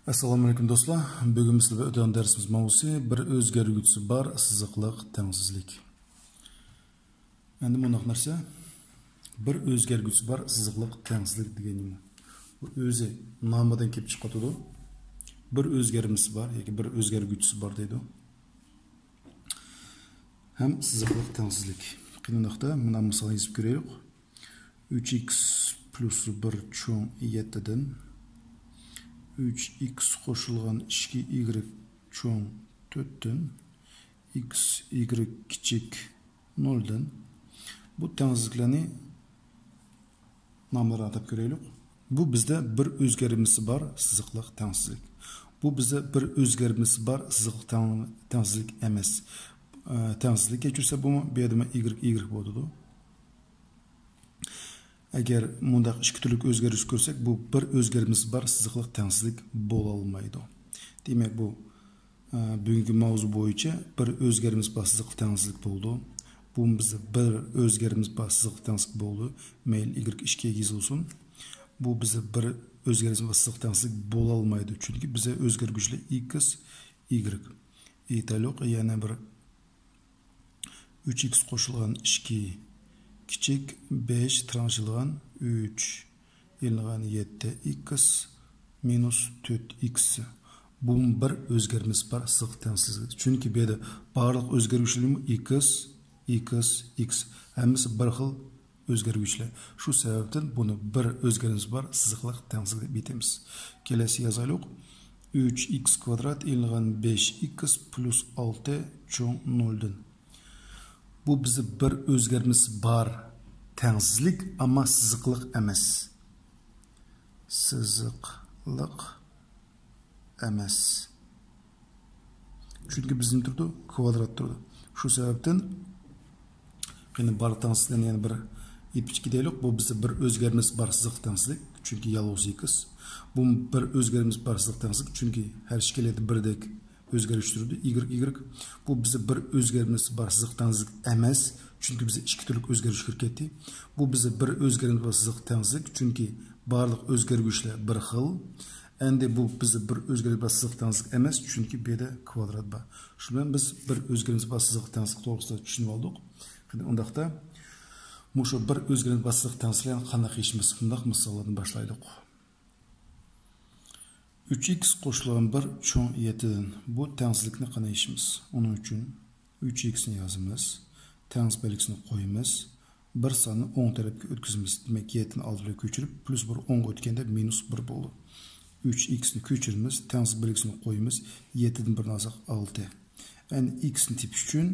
Assalomu alaykum do'stlar. Bugun sizlarga o'tgan darsimiz mavzusi bir o'zgarguvchisi bor siziqliq tengsizlik. Endi bunday narsa bir o'zgarguvchisi bor siziqliq tengsizlik degan nima? Bu o'zi nomidan kelib chiqadi. Bir o'zgarmasi bor yoki bir o'zgarguvchisi bor deydi. Ham siziqliq tengsizlik. Qiyinliqda mana misol yozib ko'raylik. 3x plus 1 cho'ng 7 dan 3x qo'shilgan 2y cho'ng 4 dan x y kichik 0 dan bu tengsizliklarni nomlarga atab ko'raylik. Bu bizda bir o'zgarmasi bor siziqliq tengsizlik. Bu bizda bir o'zgarmasi bor siziqliq tengsizlik emas. Tengsizlik kechirsa bu yerda y bo'ladi. Agar mundaq ikki turlik o'zgarish ko'rsak, bu bir o'zgarmasi bor siziqliq tengsizlik bo'la olmaydi. Demak, bu bugungi mavzu bo'yicha bir o'zgarmasi bor siziqliq tengsizlik bo'ldi. Bu bizda bir o'zgarmasi bor siziqliq tengsizlik bo'ldi. Mayli y 2 ga yozilsin. Bu bizda bir o'zgarmasi bor siziqliq tengsizlik bo'la olmaydi. Chunki bizda o'zgarguchlar x, y. Aytaylik, yana bir 3x qo'shilgan 2 kichik 5 transhilgan 3 ilgan 7x minus 4x. Bu bir o'zgarmasi bor siziqliq tengsizlik. Chunki bu yerda barliq o'zgaruvchilar x. Hammasi bir xil o'zgaruvchilar. Shu sababdan buni bir o'zgarmasi bor siziqliq tengsizlik deb aytamiz. Kelasi yozaylik. 3x kvadrat ilgan 5x plus 6 cho'ng 0 dan. Bu bizda bir o'zgarmasi bor tengsizlik, ammo siziqliq emas. Siziqliq emas. Chunki bizning turdi kvadrat turdi. Shu sababdan qani bor tengsizlikni yana bir aytib deylik. Bu bizda bir o'zgarmasi bor siziqliq tengsizlik, chunki yolg'iz x. Bu bir o'zgarmasi bor siziqliq tengsizlik, chunki har ikkalasi birdek o'zgarish turdi y. Bu bizda bir o'zgarmasi bor siziqliq tengsizlik emas, chunki bizda ikki turlik o'zgarish kirib ketdi. Bu bizda bir o'zgarmasi bor siziqliq tengsizlik, chunki barliq o'zgarguchlar bir xil. Endi bu bizda bir o'zgarmasi bor siziqliq tengsizlik emas, chunki bu yerda kvadrat bor. Shu bilan biz bir o'zgarmasi bor siziqliq tengsizlik to'g'risida tushunib oldik. Endi undaqda shu bir o'zgarmasi bor siziqliq tengsizlikni qanday qilishimiz? Bundaq misollardan boshlaylik. 3x qo'shilgan 1 cho'ng 7 dan bu tengsizlikni qanday ishimiz? Uning uchun 3x ni yozamiz, tengiz belgisini qo'yamiz, bir sonni o'ng tarafga o'tkazamiz. Demak, 7 ni oldiga ko'chirib, plus 1 o'ngga o'tganda minus 1 bo'ldi. 3x ni ko'chiramiz, tengiz belgisini qo'yamiz, 7 dan 1 olsak 6. Endi x ni tepish uchun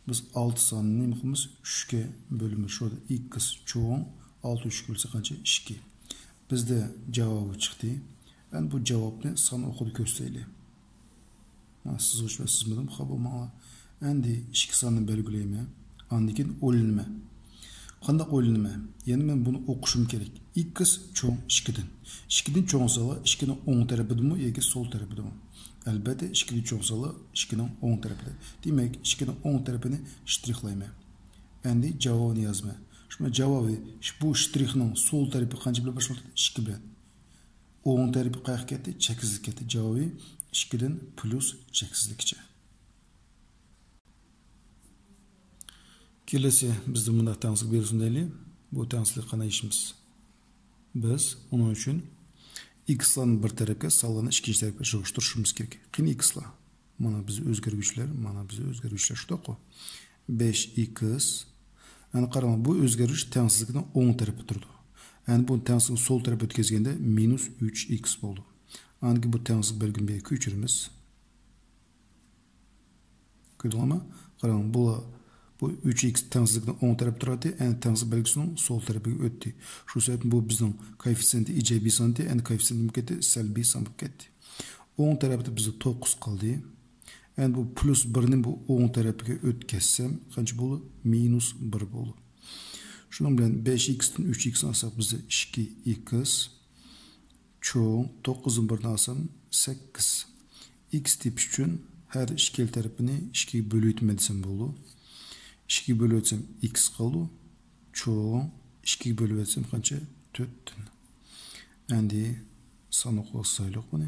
biz 6 sonni nima qilamiz? 3 ga bo'lamiz. Shunda x cho'ng 6 3 bo'lsa qancha? 2. Bizda javobi chiqdi. Ben bu cevabını sana okudu göstereyim. Siz hoş ve siz mıdım? Kabulmalı. Endi iki sanını belgileyme. Andikin oynama. Qanda oynama. Yani ben bunu okuşum gerek. İlk kız çoğun 2'den. 2'den çoğun sala 2'nin 10 tarafıdır mı? Ya ki sol tarafıdır mı? Elbette 2'den çoğun sala 2'nin 10 tarafıdır. Demek 2'nin 10 tarafını ştrihlayma. Endi cevabını yazma. Şimdi cevabı bu ştrihinin sol tarafı kaçı bile başladı? 2 bile. O'ng tarafi qayerga ketdi? Chekizlik ketdi. Javobi 2 dan plus chekizlikcha. Kelasi bizda bundaq tengsizlik bersin deylik. Bu tengsizlik qanday ishimiz? Biz uning uchun x larni bir tarafga, sollarni ikkinchi tarafga yig'ishtirishimiz kerak. Qani x lar? Mana biz o'zgaruvchilar shunaqa. 5x. Ana qarang, bu o'zgarish tengsizlikning o'ng tarafida turdi. Yani bu tengsizlik sol tarafa o'tkazganda minus 3x bo'ldi. Anki bu tengsizlik belgini ko'chiramiz. Ko'rdingizmi? Qarang, bu 3x tengsizlikning o'ng tarafida turadi, endi tengsizlik belgisining sol tarafiga o'tdi. Shu sababdan bu bizning koeffitsiyenti ijobiy santi, endi koeffitsiyent ketdi, salbiy san bo'lib ketdi. O'ng tarafda bizda 9 qoldi. Endi bu plus 1 ni bu o'ng tarafiga o'tkazsam, qancha bo'ldi? Minus 1 bo'ldi. Şunun bilen 5x dan 3x alsak bizde 2x çoğun 9'un birini alsam 8. X tepiş için her ikili tarafını 2'ye bölü etme desem bolu. 2'ye bölü etsem x kaldı. Çoğun 2'ye bölü etsem kança 4. Endi Sanıqlı sayılıq bunu.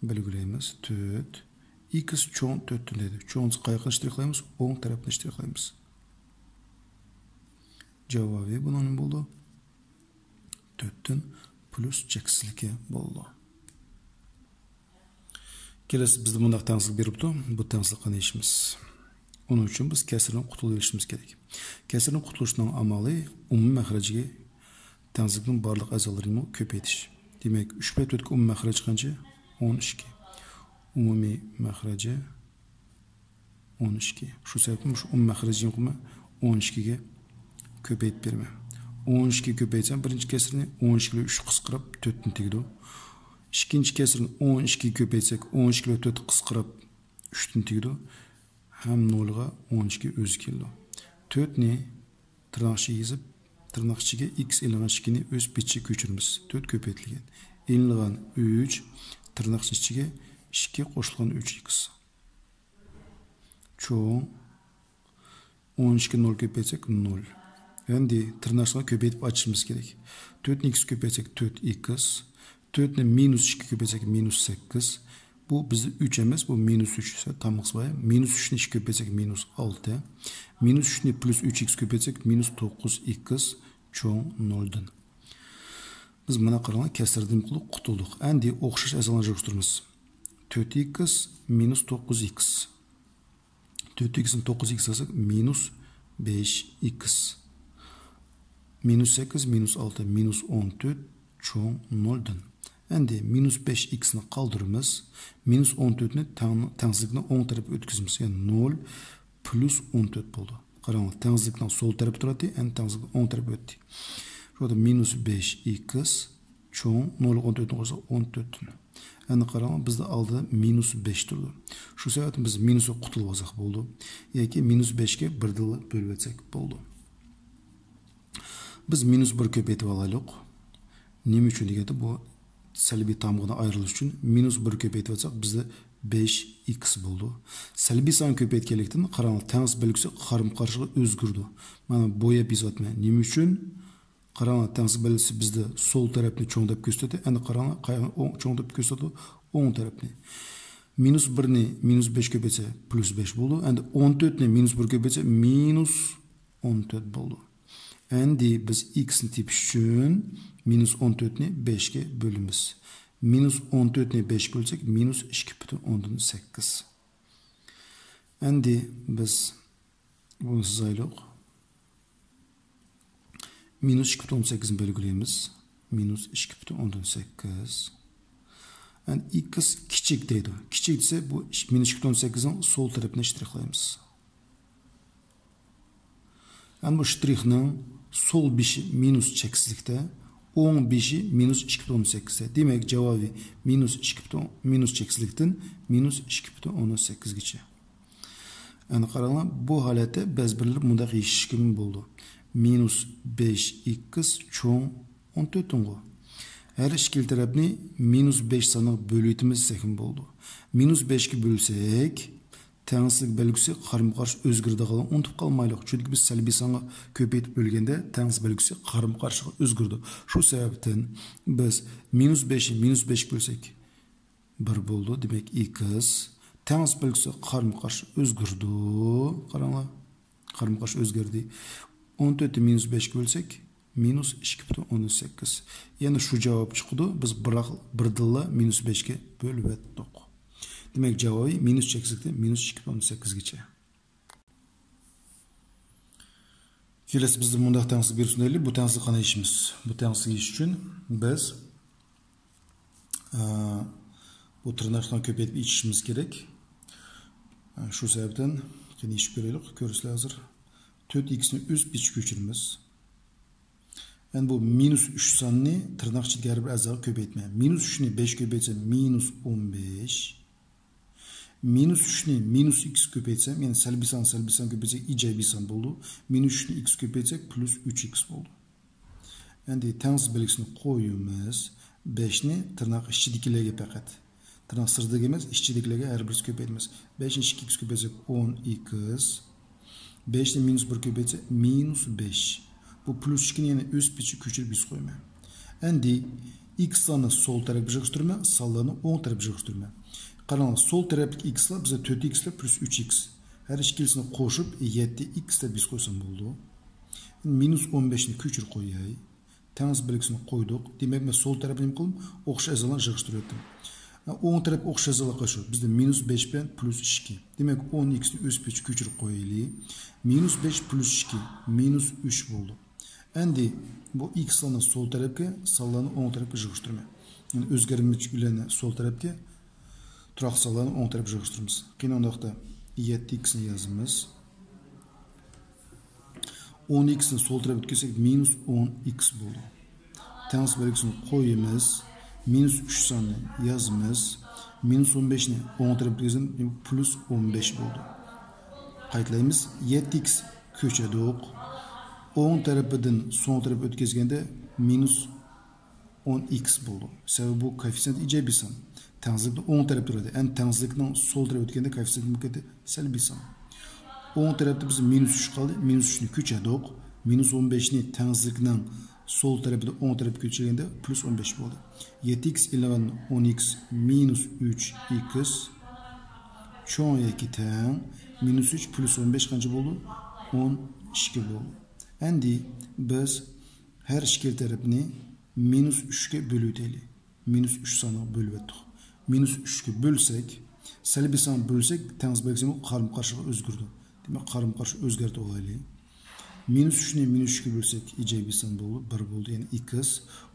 Belgileyimiz 4. X çoğun 4'tün dedi. Çoğunuz qayıqını iştiriklayımız, 10 tarafını iştiriklayımız. Cevabı bunun buldu. 4'tün plus çeksizliki buldu. Kelesi bizde bundaq təngsizlik beribdi. Bu təngsizlik qanday işimiz? Onun üçün biz kəsirdən qutulub erişimiz gerek. Kəsirdən qutuluşunun amalı umum məxrəciga təngsizlikin barlıq əzalarını köpəytiş. Demək 3/4 umum məxrəc qancha? 12. Umumi məxrəci 12. Şu səbəbdən şu umum məxrəcin qımı 12 ga köpəyib bermə. 12 köpəysən birinci kəsirini 12 ilə 3 qısqırıb 4-ni tegdi. İkinci kəsirini 12 köpəysək 12 ilə 4 qısqırıb 3-ni tegdi. Hem 0'ga 12 öz keldi. 4'ni tırnaqçı yazıp tırnaqçıga x elingan ishkini öz bitçi köçürmüz. 4 köpeytilgan. Elingan 3 tırnaqçı ichiga 2 qo'shilgan 3x. Çoğun 12 0 köpeytsek 0. Endi tırnaqçıga köpeytip açışımız gerek. 4'ni x köpeytsek 4x. 4'ni minus 2 köpeytsek minus 8. Bu bizde 3 emas, bu minus 3 ise tam qısbaya. Minus 3'ni 2 köpetsek minus 6. Minus 3'ni plus 3x köpetsek minus 9x çoğun 0'dan. Biz buna qaraganda kəsirdən qutulduq. Endi oxşaş əzalarını yığışdırırıq. 4x minus 9x. 4x'in 9x alsak minus 5x. Minus 8 minus 6 minus 14 çoğun 0'dan. Endi minus 5x'ni qaldırırız. Minus 14'ni təngsizlikdən 10 tərəfə ötküzümüz. Yani 0 plus 14 buldu. Qarаңыз, təngsizlikdən sol tərəfə turadi, endi təngsizlikdən 10 tərəfə ötdi. Şurada minus 5x çoğun 0 14'ni qoysa 14'ni. Endi qarаңыз, bizde aldı minus 5 durdu. Şu səbəbdən biz minusu qutulub alsaq buldu. Yoki minus 5'ga 1'ni bölüb etsək buldu. Biz minus 1 köpeytib alayıq. Nima üçün deganda bu salbiy tamg'ini ayrilish uchun minus 1 köpeytib atsak bizde 5x buldu. Salbiy son köpeytganlikdan qarang, tangs belgisi qarama-qarshiga o'zgardi. Mana bo'yab yozatma. Nima uchun? Qarang, tangs belgisi bizde sol tarafni cho'ngdab ko'rsatadi. Endi qarang, cho'ngdab ko'rsatadi o'ng tarafni. Minus 1'ni minus 5 köpeytse plus 5 buldu. Endi 14'ni minus 1 köpeytse minus 14 buldu. Endi biz x'ni tepish uchun minus 14'ni 5'ga bölümüz. Minus 14'ni 5 bölsek minus 2,8. Endi biz bunu sizaylık. Minus 2,8'ni belgileyimiz. Minus 2,8. Yani x kiçik deydi. Kiçik ise bu minus 2,8'in sol tarafına iştiriklayımız. Yani bu ştrixnin sol bişi minus çeksizlikte, 15'i minus 2,8'e. Demek cevabı minus çeksizlikten minus 2,18 geçe. Yani qaranglar, bu halette bezbirlik mundaq yeshishkim bo'ldi. Minus 5x çoğun 14 tungu. Her ikili tarafni minus 5 sanık bölüytimiz sekin bo'ldi. Minus 5'ki bölsek, tengsizlik belgisi qarama-qarshi o'zgardi. Unutib qolmaylik. Chunki biz salbiy songa ko'paytib bo'lganda tengsizlik belgisi qarama-qarshiga o'zgardi. Shu sababdan biz minus 5'i minus 5 bölsek 1 bo'ldi. Demak x tengsizlik belgisi qarama-qarshi o'zgardi. Qaranglar. Qarama-qarshi o'zgardi. 14'i minus 5 bölsek minus 2,18. Yani şu cevap çıktı. Biz birdilla minus 5'ke bölüp ettik. Demek cevabı minus çeksizlikte minus 2,18 geçe. Kelesi bizde mundaq tengsizlik berishni deylik. Bu tengsizlik qanday ishimiz? Bu tengsizlik ish uchun biz bu tırnaqdan ko'paytib ichishimiz kerak. Shu sababdan qani ish ko'raylik. Ko'rishlar hozir 4x'ni o'z bitch ko'chiramiz. Yani bu minus 3 sonini tırnaqchiga har bir a'zoga ko'paytma. Minus 3'ni 5 ko'paytsa minus 15. Minus 3'ni minus x köpeytsem, yani salbiy son köpeytsek ijobiy son bo'ldi. Minus 3'ni x köpeytsek plus 3x bo'ldi. Endi tengsiz belgisini qo'yamiz. 5'ni tırnaq ichidagilarga faqat. Tırnaq sirtidagi emas, ichidagilarga har birisi ko'paytamiz. 5'ni 2x köpeytsek 10x. 5'ni minus 1 köpeytsek minus 5. Bu plus 2'ni yani öz biçi köçürüp biz koyma. Endi x sonu sol tarafga yig'ishtirma, sonlarni o'ng tarafga yig'ishtirma. Qarang, sol tarafdagi x'lar bizga 4x plus 3x. Her ikisini qo'shib 7x deb biz qo'ysam bo'ldi. Minus 15 ni ko'chirib qo'yay. Tangs belgisini qo'ydik. Demak, men sol tarafni nima qildim? O'xshash azolar yig'ishtiryapman. O'ng taraf o'xshash azolar qilishib, bizda minus 5 bilan plus 2. Demak, 10x ni o'z pechi ko'chirib qo'yaylik. Minus 5 plus 2 minus 3 bo'ldi. Endi bu x sonini sol tarafga, sonlarni o'ng tarafga yig'ishtirma. Yani o'zgaruvchi ularni sol tarafga, turoq sonlarni o'ng tarafga yig'ishtiramiz. Qiynoqda 7x ni yozamiz. 10x ni sol tarafga o'tkazsak minus 10x bo'ldi. Tangs belgisini qo'yamiz. Minus 3 sonini yozamiz. Minus 15 ni o'ng tarafga o'tkazsak plus 15 bo'ldi. Qaytlaymiz. 7x ko'chadik. O'ng tarafidan so'ng tarafga o'tkazganda minus 10x bo'ldi. Sababi bu koeffitsient ijobiy son. Tangzlikning o'ng tarafda turadi. Endi tangzlikning sol tarafga o'tganda koeffitsient mukaddi salbiy son. O'ng tarafda biz minus 3 qoldi. Minus 3 ni ko'chadik. Minus 15 ni tangzlikning sol tarafida o'ng tarafga ko'chirganda plus 15 bo'ldi. 7x ilova 10x minus 3x cho'ng yoki tang minus 3 plus 15 qancha bo'ldi? 12 bo'ldi. Endi biz her ikki tarafni minus 3 ga bo'lib o'taylik. Minus 3 songa bo'lib o'tdik. Minus 3 ga bo'lsak, salbiy son bo'lsak, tangs belgisi qarama-qarshiga o'zgardi. Demak, qarama-qarshi o'zgartib olaylik. Minus 3 ni minus 3 ga bo'lsak, ijobiy son bo'ldi, 1 bo'ldi, ya'ni x.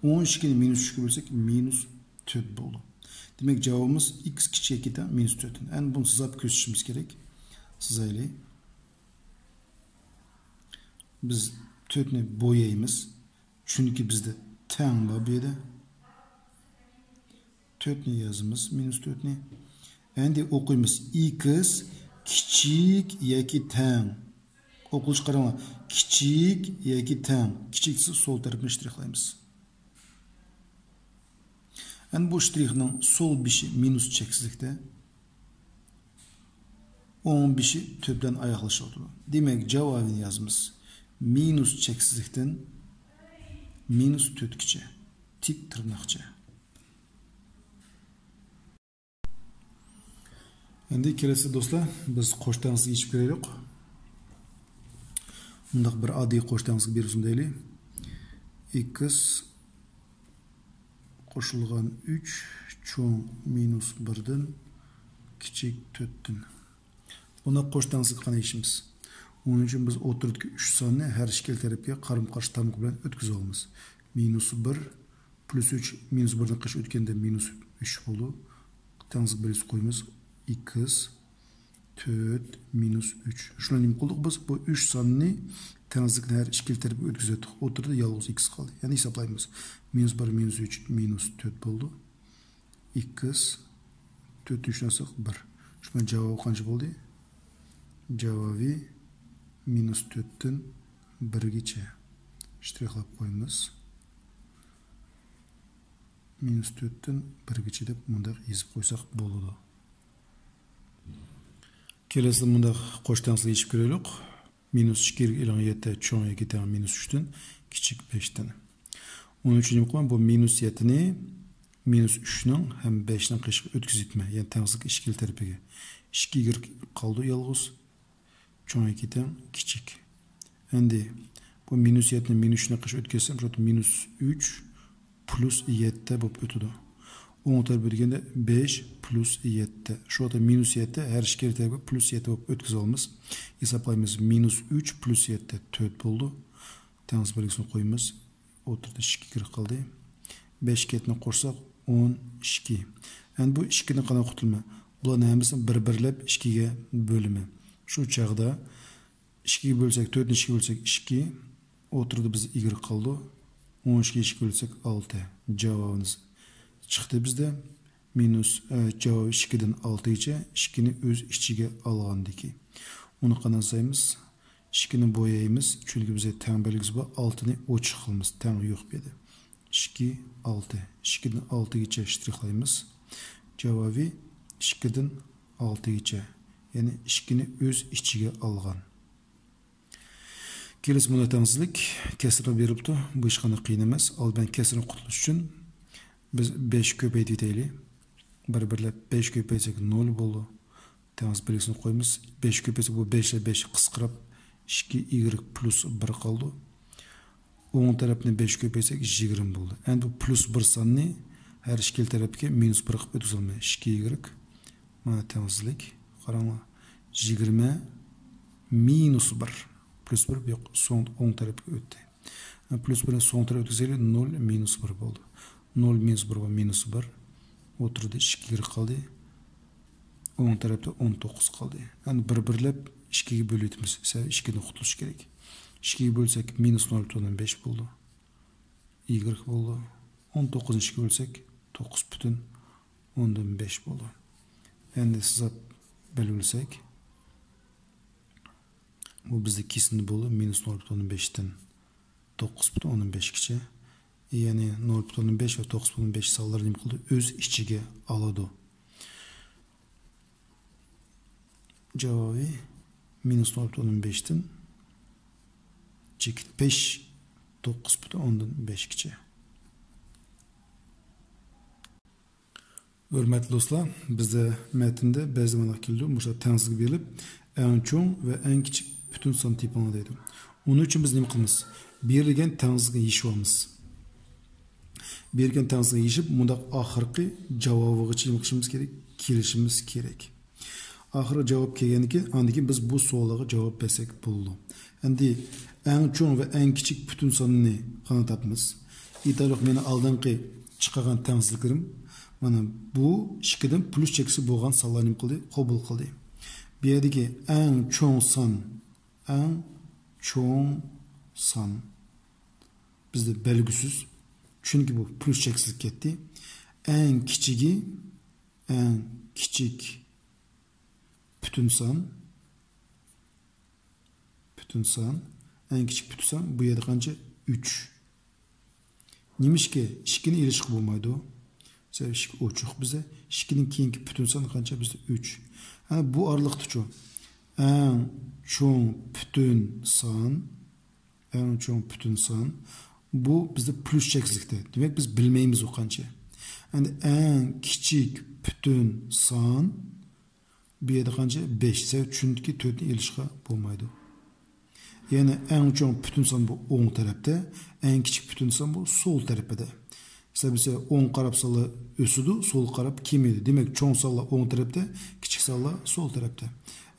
12 ni minus 3 ga bo'lsak, minus 4 bo'ldi. Demak, javobimiz x kichik ketadi, minus 4. Endi buni sizab ko'rsatishimiz kerak. Sizaylik. Biz 4 ni bo'yaymiz. Chunki bizda tang bor bu yerda. 4 ni yozamiz, minus 4 ni. Endi o'qiymiz. X kichik yoki tang. O'qilish qaranglar. Kichik yoki tang. Kichiksi sol tarafni shtrixlaymiz. Endi bu shtrixning sol bishi minus cheksizlikda. O'ng bishi 4 bilan oyoqlashyapti. Demak, javobini yozamiz. Minus cheksizlikdan minus 4 gacha. Tik tirnoqcha. Endi kelasi do'stlar, biz qo'shtangizni yechib ko'raylik. Bundaq bir oddiy qo'shtangizni bersin deylik. X qo'shilgan 3 cho'ng minus 1 dan kichik 4 dan. Buni qo'shtangizni qanday ishimiz? Onun için biz o'tirdagi 3 sonni har ikki tarafga qarama-qarshi tarmoq bilan o'tkazamiz. Minus 1 plus 3 minus 1 dan qish o'tganda minus 3 bo'ldi. Tangs belgisi qo'yamiz. X 4 minus 3. Shuni nima qildik biz? Bu 3 sonni tangzlikni har ikki tarafga o'tkazdik. O'tirdi, yolg'iz x qoldi. Ya'ni hisoblaymiz. Minus 1 minus 3 minus 4 bo'ldi. X 4 3 1. Shundan javob qancha bo'ldi? Javobi minus 4 dan 1 gacha shtrixlab qo'yamiz. Minus 4 dan 1 gacha deb bundaq yozib qo'ysak bo'ladi. Kelasi bundaq qo'shtangizni yechib ko'raylik. Minus 2,7 cho'ng yoki tang minus 3 dan kichik 5 dan. Onun uchun nima qilaman? Bu minus 7 ni minus 3 ning ham 5 ning qishiga o'tkazibman. Ya'ni tangzlik ikki tarafiga. 2 qoldi yolg'iz. Cho'ng yoki tang kichik. Endi bu minus 7 ni minus 3 ning qishiga o'tkazsam, shu minus 3 plus 7 bo'lib o'tadi. O'ng tarafga o'tganda 5 plus 7. Shu yerda minus 7 har ikki tarafga plus 7 bo'lib o'tkazamiz. Hisoblaymiz. Minus 3 plus 7 4 bo'ldi. Tangs belgisini qo'yamiz. O'tirdi 2 qoldi. 5 ketni qo'shsak 12. Endi bu 2 ni qanday qutilma? Bularni hammasini bir-birlab 2 ga bo'limi. Shu chaqda 2 ga bo'lsak 4 ni 2 ga bo'lsak 2. O'tirdi biz y qoldi. 12 ga 2 bo'lsak 6. Javobimiz chiqdi bizda. Minus javob 2 dan 6 gacha 2 ni o'z ichiga olgandiki. Uni qanday 2 ni bo'yaymiz. Chunki bizga tang belgisi bor. 6 ni ochiq qilamiz. Tang yo'q bu yerda. 2 6. 2 dan 6 gacha shtrixlaymiz. Javobi 2 dan 6 gacha. Ya'ni 2 ni o'z ichiga olgan. Kelasi bunda tangzlik kasrni beribdi. Bu hech qanday qiyin emas. Al ben kasrni qutulish uchun Biz 5 köpeyteylik. Bir-birlep 5 köpeysek 0 boldu. Tens belgisini koymiz. 5 köpeysek bu 5 ile 5 kısqırap 2y plus 1 kaldı. Oң tarafını 5 köpeysek 20 boldu. Endi bu plus 1 sanını her ikili tarafga minus 1 qilib o'tkazilmaydi. 2y. Mana tengizlik. Qaranglar. 20 minus 1 plus 1 yo'q, so'ng o'ng tarafga o'tdi. Plus 1 so'ng tarafga o'tkazaylik 0 minus 1 bo'ldi. 0 minus 1 va minus 1 o'tirdi, 2y qoldi. O'ng tarafda 19 qoldi. Endi bir-birlab 2 ga bo'laymiz. 2 dan qutulish kerak. 2 ga bo'lsak minus 0.5 bo'ldi. Y bo'ldi. 19 2 ga bo'lsak 9.5 bo'ldi. Endi hisob belgilsak bu bizde kesin bo'ldi. Minus 0.5 dan 9.15gacha. Ya'ni 0.5 va 9.5 sonlarni nima qildi? O'z ichiga oladi. Javobi minus 0.15 dan chekit 5 9.15gacha. Hörmətli dostlar, bizde metinde ba'zi mana keldi. O'sha tengizlik berilib, eng cho'ng va eng kichik butun son tipini deydi. Onun uchun biz nima qilamiz? Berilgan tengizlikni yechib olamiz. Berilgan tengizlikni yechib, bunda oxirgi javobigacha nima qilishimiz kerak? Kelishimiz kerak. Oxirgi javob kelgandan keyin, undan keyin biz bu savolga javob bersak bo'ldi. Endi eng cho'ng va eng kichik butun sonini qana topamiz. Italiq meni oldingi chiqqan tengizliklarim mana bu 2dan plus cheksi bo'lgan sonlarni nima qildi? Qabul qildi. Bu yerdagi eng cho'ng son bizde belgisiz. Çünkü bu plus cheksiz ketdi. Eng kichik bütün son eng kichik bütün son bu yerda qancha? 3. Nimishki 2 ni ilishib bo'lmaydi. Sevishik ochiq bize 2 ning keyingi bütün son qancha? Bizde 3. Yani bu aralıqda eng cho'ng bütün son bu bizde plus cheksizlikda. Demek biz bilmaymiz o qancha. Yani eng kichik bütün son bu yerda qancha? 5. Chunki 4 ni ilishga bo'lmaydi. Yani eng cho'ng bütün son bu o'ng tarafda, eng kichik bütün son bu sol tarafda. Sebise o'ng qarab sonlar o'sidi, so'l qarab kemaydi. Demek cho'ng sonlar o'ng tarafda, kichik sonlar sol tarafda.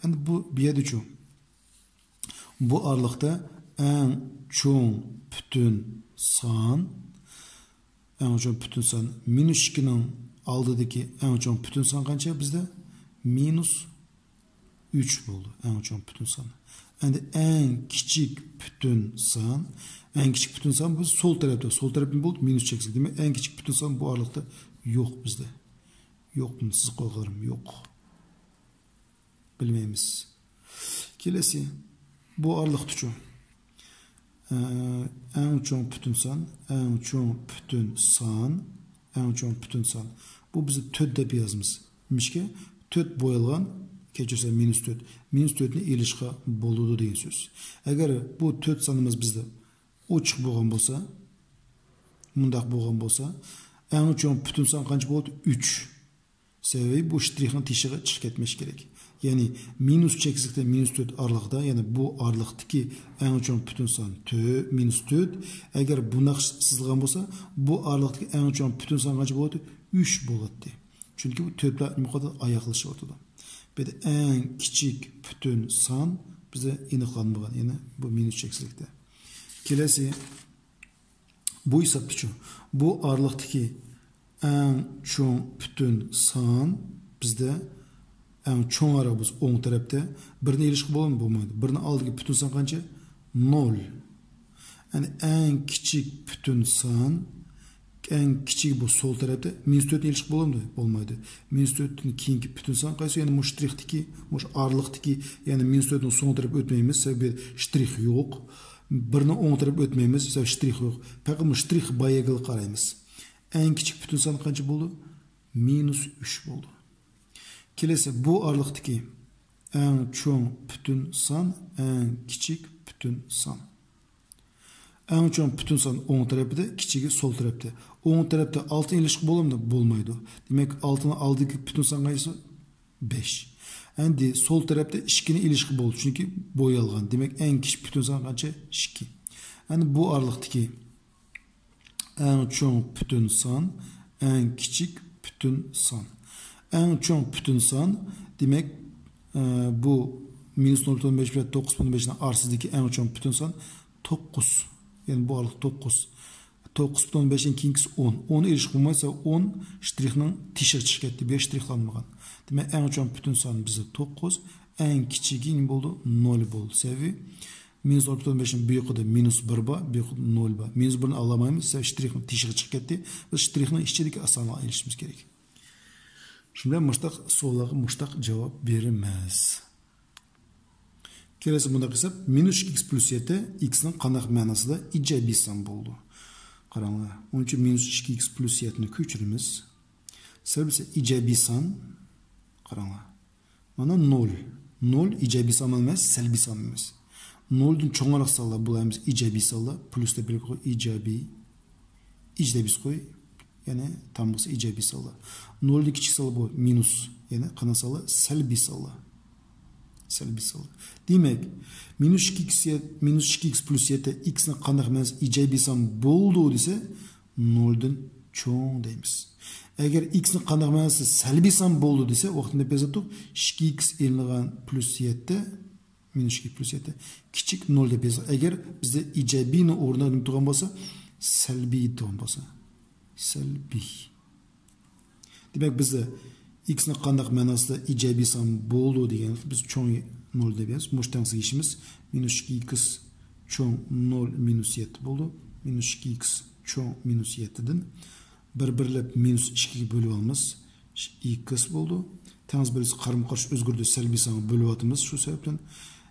Endi bu yerda bu aralıqda eng cho'ng bütün son minus 2 ning oldidagi eng cho'ng bütün son qancha bizda? Minus 3 bo'ldi eng cho'ng bütün son. Endi eng kichik bütün son bu sol tarafda. Sol taraf nima bo'ldi? Minus cheksiz. Demak, eng kichik bütün son bu aralıqda yo'q bizda. Yo'qmi? Siz qo'yganim yo'q. Bilmaymiz. Kelesi bu aralıqda eng cho'ng bütün son bu bizni 4 deb yozamiz. Nimishki 4 bo'yalgan kechirsa minus 4. Minus 4 ni ilishga bo'ladi degan so'z. Agar bu 4 sonimiz bizda ochiq bo'lgan bo'lsa, mundaq bo'lgan bo'lsa, eng cho'ng bütün son qancha bo'ladi? 3. Sebebi bu ştrixning teshig'i chiqib ketmish kerak. Yani minus cheksizlikda minus 4 aralıqda, yani bu aralıqdaki eng cho'ng bütün son minus 4. Eğer bunaq sızılgan bo'lsa, bu aralıqdaki eng cho'ng bütün son qancha bo'ladi? 3 bo'ladi. Çünkü bu 4'lar nima qiladi? Oyoqlashi o'rtada. Bir de eng kichik bütün son bize aniqlanmagan, yani bu minus cheksizlikda. Kelesi bu hisobda bu aralıqdaki eng cho'ng bütün son bizde eng cho'ng arabız o'ng tarafda. Birini ilishib bo'lmaydi. Birini oldigi bütün son qancha? 0. Yani eng kichik bütün son eng kichik bu sol tarafda minus 4 ilishib bo'lmaydi. Minus 4 ning keyingi bütün son qaysi? Yani bu shtrixdagi, bu aralıqdagi, yani minus 4 ning so'ng tarafga o'tmaymiz, sababi shtrix yo'q. Birini o'ng tarafga o'tmaymiz, sababi shtrix yo'q. Faqat bu shtrix bayagiga qaraymiz. Eng kichik bütün son qancha bo'ldi? Minus 3 bo'ldi. Kelesi bu aralıqdaki eng cho'ng bütün son, eng kichik bütün son. En çoğun bütün san oң tarafıda, kiçigi sol tarafta. Oң tarafta altın ilişki bolar mı? Bolmaydı. Demek altına aldığı bütün san qaysı? 5. Endi sol tarafta 2'nin ilişki boldu. Çünkü boyalgan. Demek en kiçik bütün san qancha? 2. Endi bu aralıktaki en çoğun bütün san, en küçük bütün san. En çoğun bütün san demek bu minus 0.5 ve 9.5'in arasındaki en çoğun bütün san 9. Yani bu aralık 9. 9.5'in kinkisi 10. 10 ilişki bulmaysa 10 ştrihinin tişe çıkıp 5 ştrihlanmagan. Demek en çoğun bütün san bize 9. En küçüğü ne oldu? 0 oldu. Sebebi minus 0.5'in büyüğü de minus 1 ba, büyüğü 0 ba. Minus 1'ini alamayız. Sebebi ştrihinin tişe çıkıp biz ştrihinin içindeki asanlığa ilişkimiz gerek. Şimdi muştak soğulağı muştak cevap veremez. Kelesi bunda hesap minus x plus 7 x'nin qanaq mənası da icabi san boldu. Qarаңlar. Onun için minus 2x plus 7'ni köçürümüz. Sebebi ise icabi san. Qarаңlar. Mana 0. 0 icabi san emas, salbi san emas. 0'dun çoğarak salla bulayımız icabi salla. Plus da bir koy icabi. İcde biz koy. Yani tam olsa icabi salla. 0'da kiçik salla bu minus. Yani qana salla salbi salla. Salbi salla. Demek minus 2x plus 7 x'nin qanaq mənası icabi san boldu dese 0'dan çoğ deymiz. Eğer x'nin qanaq mənası salbi san boldu dese vaqtında bezatuk 2x elinğan plus 7 minus 2 plus 7 kiçik 0 dep yazar. Eğer bizde icabini ornuna turgan bolsa salbi turgan bolsa salbi. Demek bizde x'nin qanaq mənası da icabi san boldu degan biz çoğ 0 dep yazarız. Muştansı işimiz minus 2x çoğ 0 minus 7 boldu. Minus 2x çoğ minus 7'den bir-birlep minus 2'yi bölüp almamız 2x boldu. Tağız birisi qarım-qarşı özgürdü salbi sanı bölüp atımız. Şu sebepten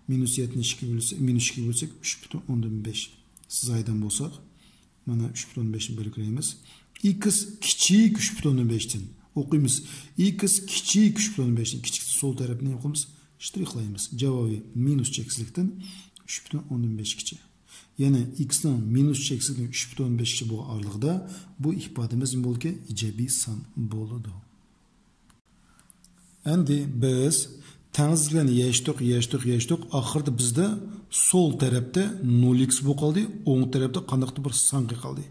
minus 7'ni 2 bölsek, minus 2 bölsek 3,5. Siz aydan bolsak mana 3,5'ni bölüküreyimiz. X kiçik 3,5'ten okuyumuz. X kiçik 3,5'ten kiçik sol tarafını okuyumuz. Ştrihlayımız. Cevabı minus çeksizlikten 3,5 kiçik. Yani x'nin minus çeksizlikten 3,5 kiçik bu aralıkta bu ifademiz ne oldu ki? İcabi san boldu. Endi biz tengizliklerini yaştık. Ahırda bizde sol tarafta 0x bu kaldı, oң tarafta qanaqtı bir san kaldı.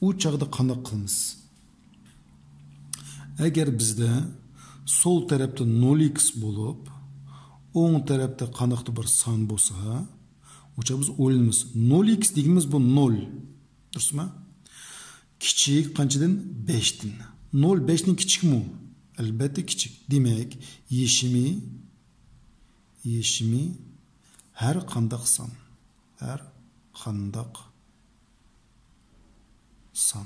O çağda qanaq qılımız. Eğer bizde sol tarafta 0x bulup, oң tarafta qanaqtı bir san bolsa, o çağda biz oylaymiz. 0x degimiz bu 0. Dursun mu? Kiçik qanchadan 5'ten. 0 5'ten kiçik mi? Elbette küçük. Demek yeşimi her qandaq san. Her qandaq san.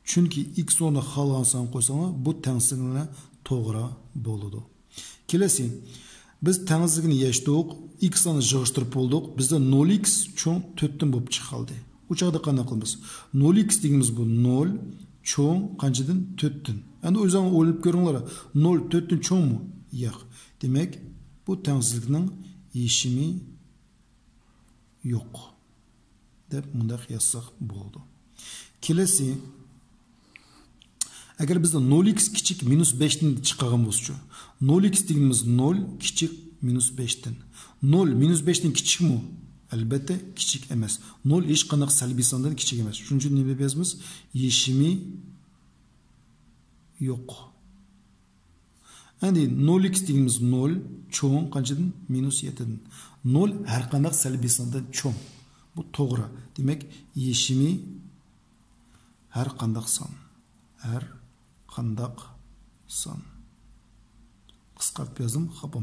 Çünkü x ona xalgan san qo'ysanlar bu tengsizlikle to'g'ri bo'ladi. Kelesi biz tengsizlikni yechdik, x ni yig'ishtirib bo'ldik. Bizda 0x cho'ng 4dan bo'lib chiqaldi. U chaqda qanday qilamiz? 0x degimiz bu 0 çoğun qanchadan 4'ten. Yani o yüzden o'ylab ko'ringlar. 0 4'ten çoğun mu? Yo'q. Demek bu tengsizlikning yechimi yo'q deb bundaq yazsak bo'ldi. Kelesi agar bizda 0x kichik minus 5'ten chiqqan bo'lsa, 0x degimiz 0 kichik minus 5'ten. 0 minus 5'ten kichik mi? Elbette kichik emas. 0 hech qanday salbiy sondan kichik emas. Shuning uchun nima deymiz? Yechimi yo'q. Endi 0x degimiz 0 cho'ng qanchadan? Minus 7'dan. 0 har qanday salbiy sondan cho'ng. Bu to'g'ri. Demak, yechimi har qanday son. Har qanday son. Qisqartib yozdim, xafa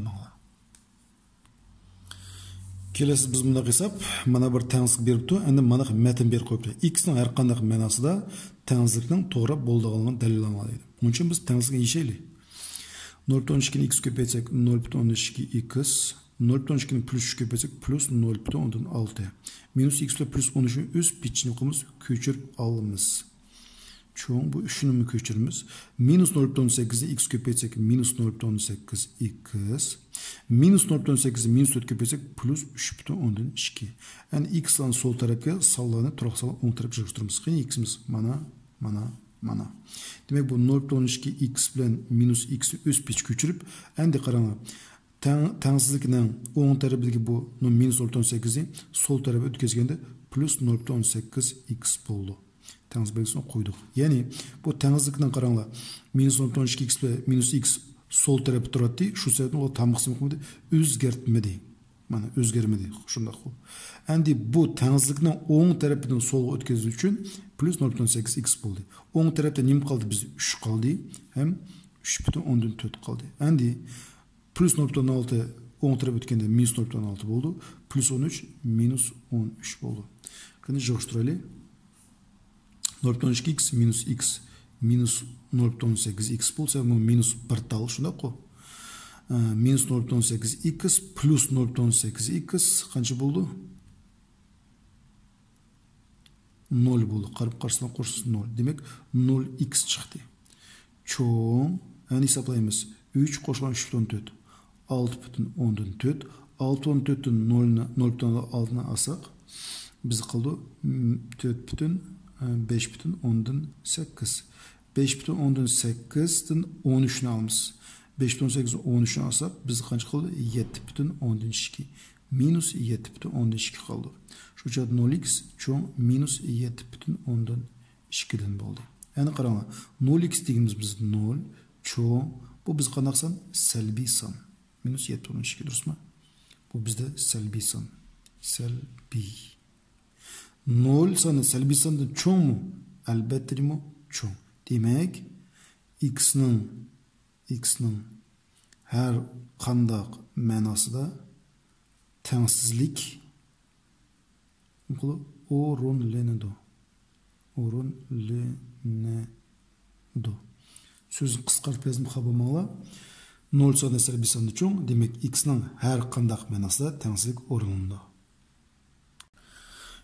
Kelesi biz bunda hesap mana bir tengsizlik beripti. Endi mana metin berib qo'yibdi. X ning har qanday ma'nosida tengsizlikning to'g'ri bo'lganligini dalillanadi. Buning uchun biz tengsizlikni yechaylik. 0.12 ni x ko'paytsak 0.12 x, 0.12 ni plus 3 ko'paytsak plus 0.6. Minus x ile plus 13'ün üst bitçini okumuz köçürüp alımız. Çoğun bu üçünü mü köçürümüz? Minus 0.18'i x köpeytsek minus 0.18 x. Minus 0.8'i minus 4 köpesek plus 3,2. Yani x'dan sol tarafga sallanıp turak sallan oң taraf yığıştırmamız. Qani x'imiz mana. Demek bu 0.12 x bilen minus x'i öz peç köçürüp endi qarаңlar. Tengsizlikning oң tarafidagi bu minus 0.8'i sol tarafa ötközgende plus 0.18 x boldu. Tengsiz belgisini koyduk. Yani bu tengizlikten qarаңlar. Minus 0.12 x ve minus x sol tarafı turadi. Şu sebepten o tam kısmı özgertmedi. Mana özgermedi. Şundaq. Endi bu tengizlikten oң tarafından solga ötközü üçün plus 0.8 x boldu. Oң tarafta nim kaldı biz 3 kaldı. Hem 3,4 kaldı. Endi plus 0.6 oң tarafı ötkende minus 0.6 boldu. Plus 13 minus 13 boldu. Qani joğuşturaylı. 0.12x minus x minus 0.18x bolsa bu minus 1 tal şunda ko. Minus 0.18x plus 0.8x qancha boldu? 0 boldu. Qarab qarşısına qo'shsa 0. Demek 0x chiqdi. Cho'ng, ani hesaplaymiz. 3 qo'shgan 3,4. 6,4. 6,4'ün 0,6'dan alsak biz qildi 4,5,8. 5,8'den 13'ünü almışız. 5,8'den 13'ünü alsak biz qancha qildi? 7,2. Minus 7,2 qaldı. Şu cəhət 0x çoğun minus 7,2'den boldu. Yani qarаңlar. 0x degimiz biz 0 çoğun. Bu biz qanaqsan? Selbi san. Minus 7,2 durusma? Bu bizde selbi san. Selbi. 0 sanı selbi sandan çoğun mu? Elbette mi? Çoğun. Demek x'nin her qandaq mənası da tengsizlik orunlanıdı. Sözün qısqartып yazdım xabamaqla. 0 sanı selbi sandan çoğun. Demek x'nin her qandaq mənası da tengsizlik orunlanıdı.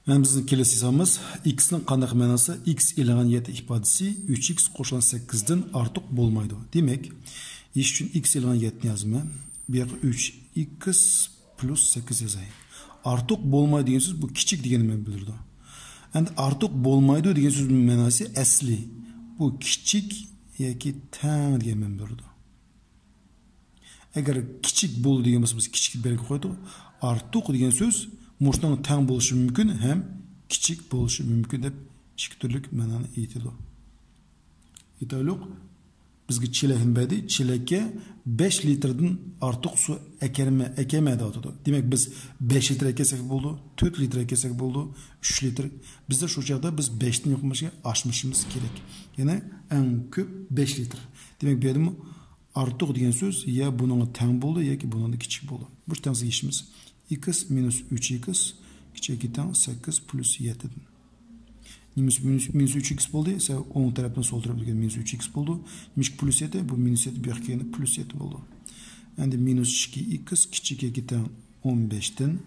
Yani bizim kelesi hesabımız x'nin qandaq mənası x ilğan 7 ifadesi 3x qo'shgan 8'den artıq bolmaydı. Demek iş üçün x ilğan 7'ni yazdım. Bir 3x plus 8 yazayım. Artıq bolmaydı degen söz bu kiçik degenini bildirdi. Yani artıq bolmaydı degen sözün mənası əsli. Bu kiçik yoki tang degen bildirdi. Eğer kiçik bol degen biz kiçik belgi qo'ydik. Artıq degen söz Muştan tang bo'lishi mümkün hem kichik bo'lishi mümkün deb ikki turlik ma'noni aytadi. Aytaylik, bizga chelakni berdi, chelakka 5 litrdan ortiq suv ekemaydi aytadi. Demak biz 5 litr ekesak bo'ldi, 4 litr ekesak bo'ldi, 3 litr. Bizda shu chaqda biz 5 dan yuqmasga oshmishimiz kerak. Yana eng ko'p 5 litr. Demak bu yerda ortiq degan so'z ya buning tang bo'ldi yoki buning kichik bo'ldi. Bu tangsiz ishimiz. X minus 3x kichikdan 8 plus 7'den. Minus 3x boldu. Ise oң taraftan sol tarafga minus 3x boldu. Demek plus 7 bu minus 7 bir yana plus 7 boldu. Endi minus 2x kichikdan 15'den.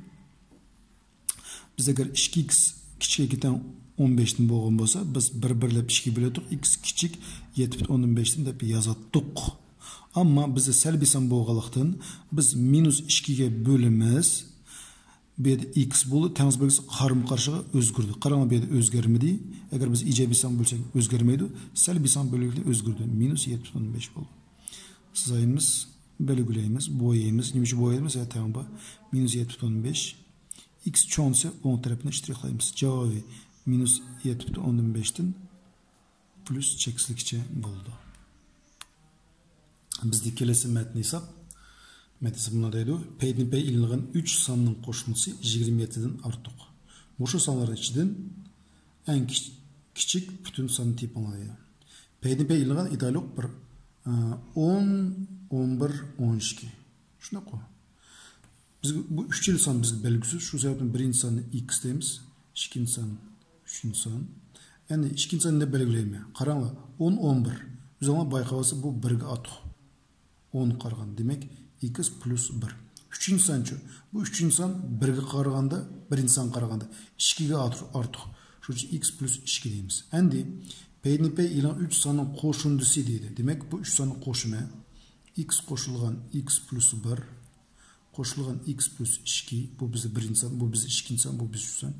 Biz agar 2x kichikdan 15'den bo'lgan bo'lsa, biz bir-birlab 2 biledik. X kichik 7,15'den deb yazatdik. Ama bize selbi san bo'lganlikdan biz minus 2'ga bölemiz. Bu yerda x bo'ldi, tengsiz belgisi qarama-qarshiga o'zgardi. Qarang, bu yerda o'zgarmadi. Agar biz ijobiy san bo'lsak o'zgarmaydi, salbiy san bo'lganda o'zgardi. Minus 7,5 bo'ldi. Sizaymiz, belgilaymiz, bo'yaymiz. Nima uchun bo'yaymiz? Tamba minus 7,5. X cho'nsa o'ng tarafini shtrixlaymiz. Javobi minus 7,5 dan plus chekslikcha bo'ldi. Bizde kelesi metni hesap. Metnisi buna deydi. Pey ilingan 3 sanının qo'shmasi 27'den artıq. Muşu sanların içinden en küçük bütün sanı tip anlaydı. Pey ilingan idaylık bir 10, 11, 12. Şuna koy. Biz bu 3 yıl san bizim belgisiz. Şu sebepten birinci sanı x deyimiz. İkinci san, üçüncü san. Yani ikinci sanı ne belgileyim ya? Qarаңlar 10, 11. Biz ona bayqabası bu 1'ge atıq. 10 qargan demek x plus 1. Üçüncü sançı. Bu üçüncü san 1'ge qaraganda, birinci san qaraganda 2'ge artıq. Şu x plus 2 deyimiz. Endi pey ilan 3 sanın qo'shindisi deydi. Demek bu 3 sanın qo'shimi x qo'shilgan x plus 1 qo'shilgan x plus 2 bu bizni birinchi son, bu bizni ikkinchi son, bu bizni uchinchi son.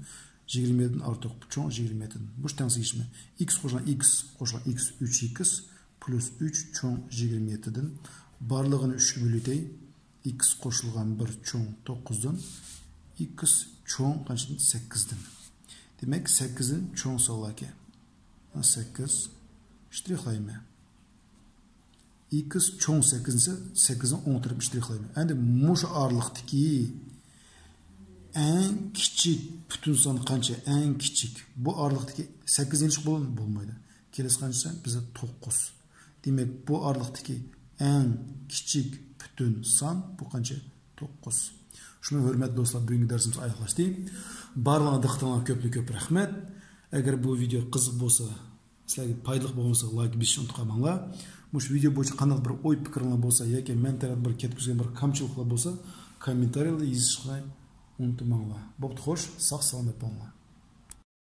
27'den artıq bu çoğ 27'den. Bu tengsiz x qo'shilgan x 3x plus 3 çoğ 27'den. Barlığını 3'e bölütey. X qo'shilgan 1 çoğ 9'dan. X çoğ qanchadan 8'dan. Demek 8'in çoğ sağlaki. 8 ştrixlayma. X çoğ 8 ise 8'in 10 tarafı ştrixlayma. Endi muş arlıqdaki en küçük bütün son qancha? En küçük. Bu arlıqdaki 8'inchi bo'lmaydi. Kelesi qancha? Bize 9. Demek bu arlıqdaki en küçük bütün son bu qancha? 9. Şuna hürmetli dostlar, bugünkü dersimiz аяqlashdi. Barlarına diqqatingizga ko'p rahmat. Agar bu video qiziq bo'lsa, sizlarga foydali bo'lsa, like bosishni unutmanglar. Bu video bo'yicha qanday bir o'y fikringlar bo'lsa yoki men tarafdan bir ketkizgan bir kamchiliklar bo'lsa, kommentariyada yozishni unutmanglar. Bo'pti, xo'sh, sog' salomat bo'linglar.